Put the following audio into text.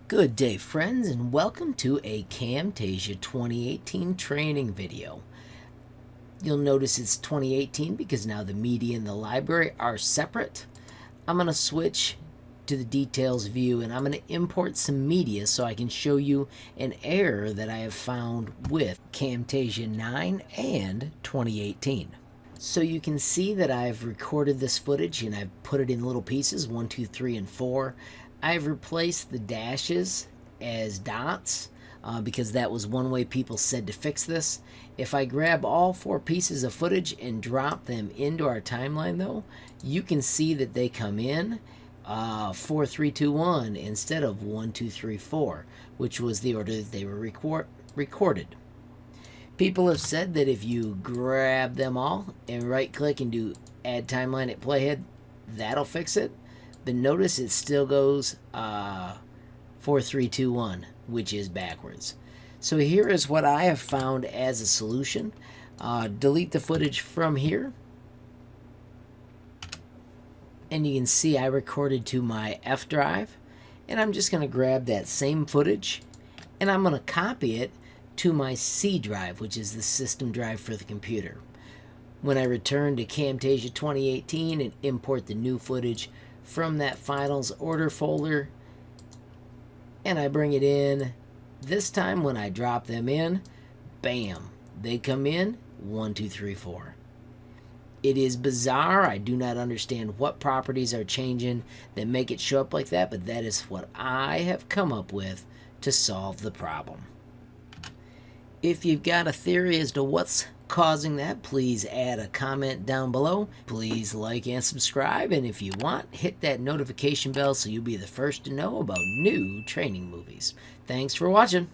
Good day, friends, and welcome to a Camtasia 2018 training video. You'll notice it's 2018 because now the media and the library are separate. I'm going to switch to the details view and I'm going to import some media so I can show you an error that I have found with Camtasia 9 and 2018. So you can see that I've recorded this footage and I've put it in little pieces, 1, 2, 3, and 4. I've replaced the dashes as dots because that was one way people said to fix this. If I grab all 4 pieces of footage and drop them into our timeline though, you can see that they come in 4, 3, 2, 1 instead of 1, 2, 3, 4, which was the order that they were recorded. People have said that if you grab them all and right click and do add timeline at playhead, that'll fix it. But notice it still goes 4, 3, 2, 1, which is backwards. So here is what I have found as a solution. Delete the footage from here. And you can see I recorded to my F drive. And I'm just going to grab that same footage and I'm going to copy it to my C drive, which is the system drive for the computer. When I return to Camtasia 2018 and import the new footage from that finals order folder, and I bring it in, this time when I drop them in, bam, they come in 1, 2, 3, 4. It is bizarre. I do not understand what properties are changing that make it show up like that, but that is what I have come up with to solve the problem. If you've got a theory as to what's causing that, please add a comment down below. Please like and subscribe, and if you want, hit that notification bell so you'll be the first to know about new training movies. Thanks for watching.